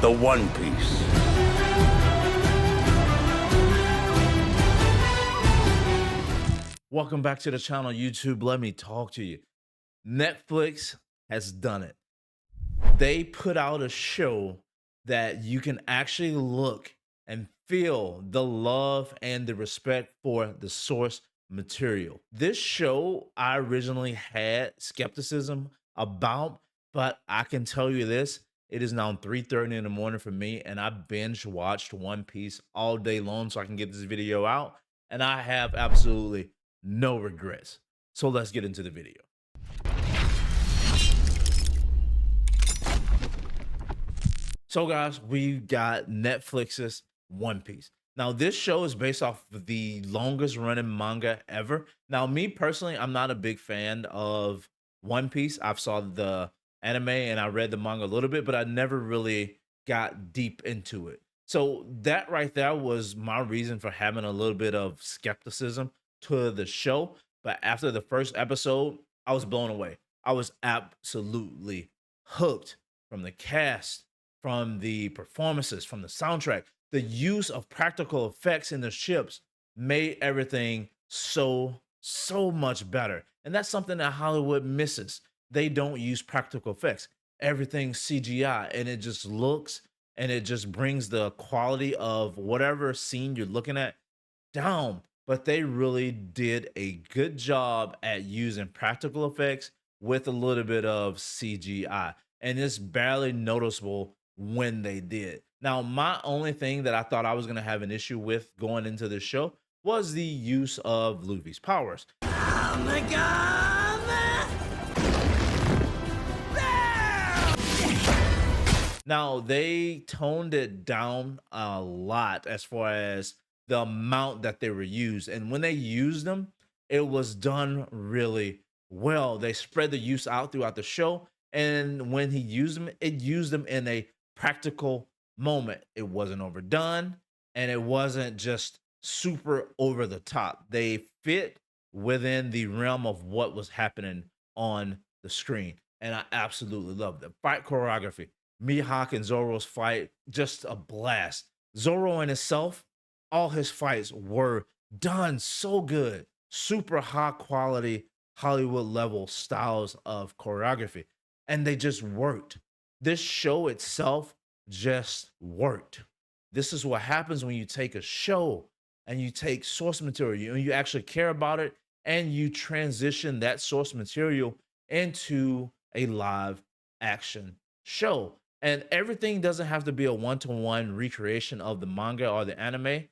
the One Piece. Welcome back to the channel, YouTube. Let me talk to you. Netflix has done it. They put out a show that you can actually look and feel the love and the respect for the source material. This show I originally had skepticism about, but I can tell you this, it is now 3:30 in the morning for me, and I binge watched One Piece all day long so I can get this video out, and I have absolutely no regrets. So let's get into the video. So, guys, we got Netflix's One Piece. Now, this show is based off of the longest running manga ever. Now, me personally, I'm not a big fan of One Piece. I've saw the anime and I read the manga a little bit, but I never really got deep into it. So that right there was my reason for having a little bit of skepticism to the show. But after the first episode, I was blown away. I was absolutely hooked from the cast, from the performances, from the soundtrack. The use of practical effects in the ships made everything so much better. And that's something that Hollywood misses. They don't use practical effects. Everything's CGI and it just looks and it just brings the quality of whatever scene you're looking at down. But they really did a good job at using practical effects with a little bit of CGI. And it's barely noticeable when they did. Now, my only thing that I thought I was going to have an issue with going into this show was the use of Luffy's powers. Oh my God! Now, they toned it down a lot as far as the amount that they were used. And when they used them, it was done really well. They spread the use out throughout the show. And when he used them, it used them in a practical moment. It wasn't overdone and it wasn't just super over the top. They fit within the realm of what was happening on the screen. And I absolutely love the fight choreography. Mihawk and Zoro's fight, just a blast. Zoro in itself, all his fights were done so good. Super high quality Hollywood level styles of choreography. And they just worked. This show itself just worked. This is what happens when you take a show and you take source material and you actually care about it and you transition that source material into a live action show. And everything doesn't have to be a one-to-one recreation of the manga or the anime.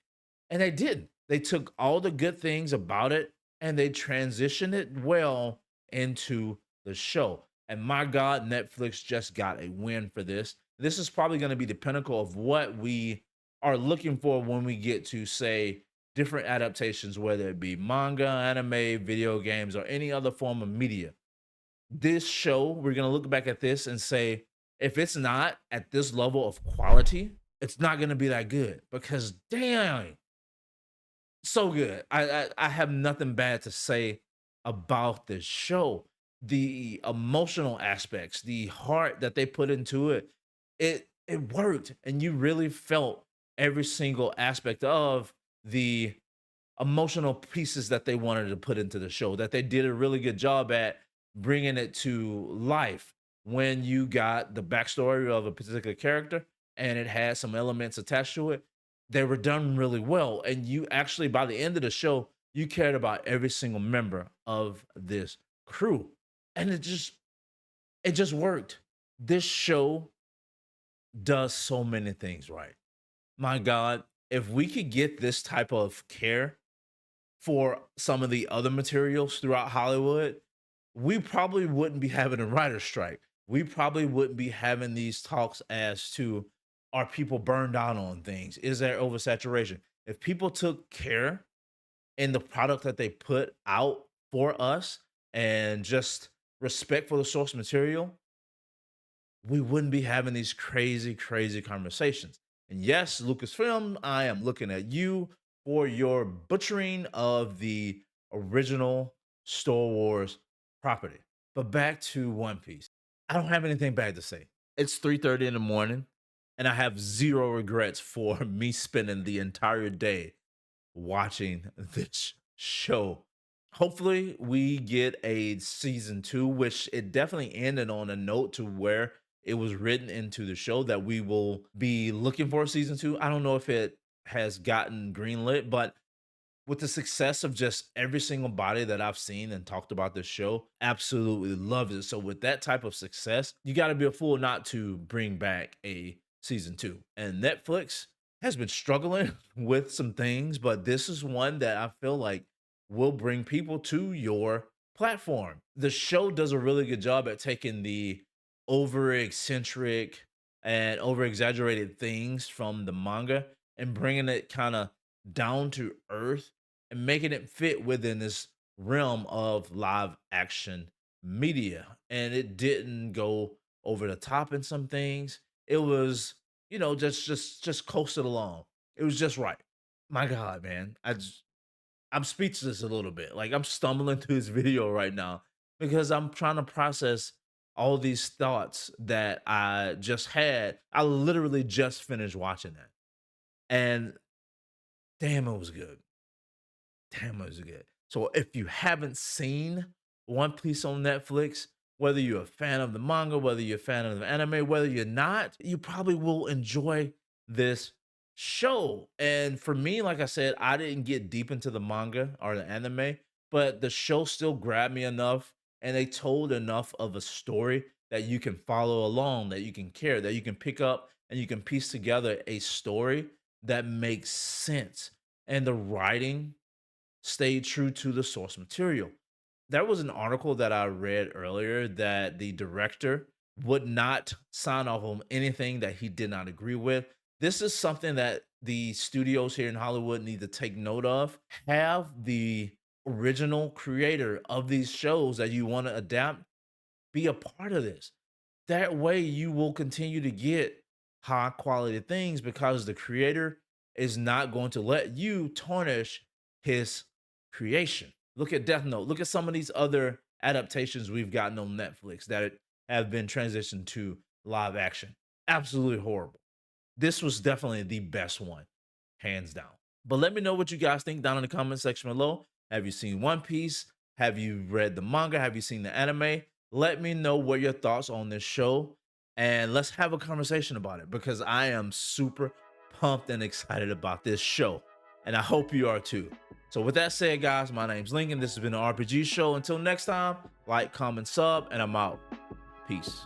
And they didn't. They took all the good things about it and they transitioned it well into the show. And my God, Netflix just got a win for this. This is probably going to be the pinnacle of what we are looking for when we get to, say, different adaptations, whether it be manga, anime, video games, or any other form of media. This show, we're going to look back at this and say, if it's not at this level of quality, it's not going to be that good because damn, so good. I have nothing bad to say about this show. The emotional aspects, the heart that they put into it, it worked, and you really felt every single aspect of the emotional pieces that they wanted to put into the show. That they did a really good job at bringing it to life. When you got the backstory of a particular character and it had some elements attached to it, they were done really well. And you actually, by the end of the show, you cared about every single member of this crew. And it just worked. This show does so many things right. My God, if we could get this type of care for some of the other materials throughout Hollywood, we probably wouldn't be having a writer's strike. We probably wouldn't be having these talks as to, are people burned out on things? Is there oversaturation? If people took care in the product that they put out for us and just respect for the source material, we wouldn't be having these crazy conversations. And yes, Lucasfilm, I am looking at you for your butchering of the original Star Wars property. But back to One Piece. I don't have anything bad to say. It's 3:30 in the morning. And I have zero regrets for me spending the entire day watching this show. Hopefully, we get a season two, which it definitely ended on a note to where it was written into the show that we will be looking for a season two. I don't know if it has gotten greenlit, but with the success of just every single body that I've seen and talked about this show, absolutely loves it. So with that type of success, you got to be a fool not to bring back a season two. And Netflix has been struggling with some things, but this is one that I feel like will bring people to your platform. The show does a really good job at taking the over eccentric and over exaggerated things from the manga and bringing it kind of down to earth and making it fit within this realm of live action media. And it didn't go over the top in some things. It was, just coasted along. It was just right. My God, man. I'm speechless a little bit. Like I'm stumbling through this video right now because I'm trying to process all these thoughts that I just had. I literally just finished watching that. And damn, it was good. Damn, it was good. So if you haven't seen One Piece on Netflix, whether you're a fan of the manga, whether you're a fan of the anime, whether you're not, you probably will enjoy this show. And for me, like I said, I didn't get deep into the manga or the anime, but the show still grabbed me enough and they told enough of a story that you can follow along, that you can care, that you can pick up and you can piece together a story that makes sense. And the writing stayed true to the source material. There was an article that I read earlier that the director would not sign off on anything that he did not agree with. This is something that the studios here in Hollywood need to take note of. Have the original creator of these shows that you want to adapt be a part of this. That way you will continue to get high quality things because the creator is not going to let you tarnish his creation. Look at Death Note. Look at some of these other adaptations we've gotten on Netflix that have been transitioned to live action. Absolutely horrible. This was definitely the best one, hands down. But let me know what you guys think down in the comment section below. Have you seen One Piece? Have you read the manga? Have you seen the anime? Let me know what your thoughts on this show and let's have a conversation about it because I am super pumped and excited about this show. And I hope you are too. So, with that said, guys, my name's Lincoln. This has been an RPG show. Until next time, like, comment, sub, and I'm out. Peace.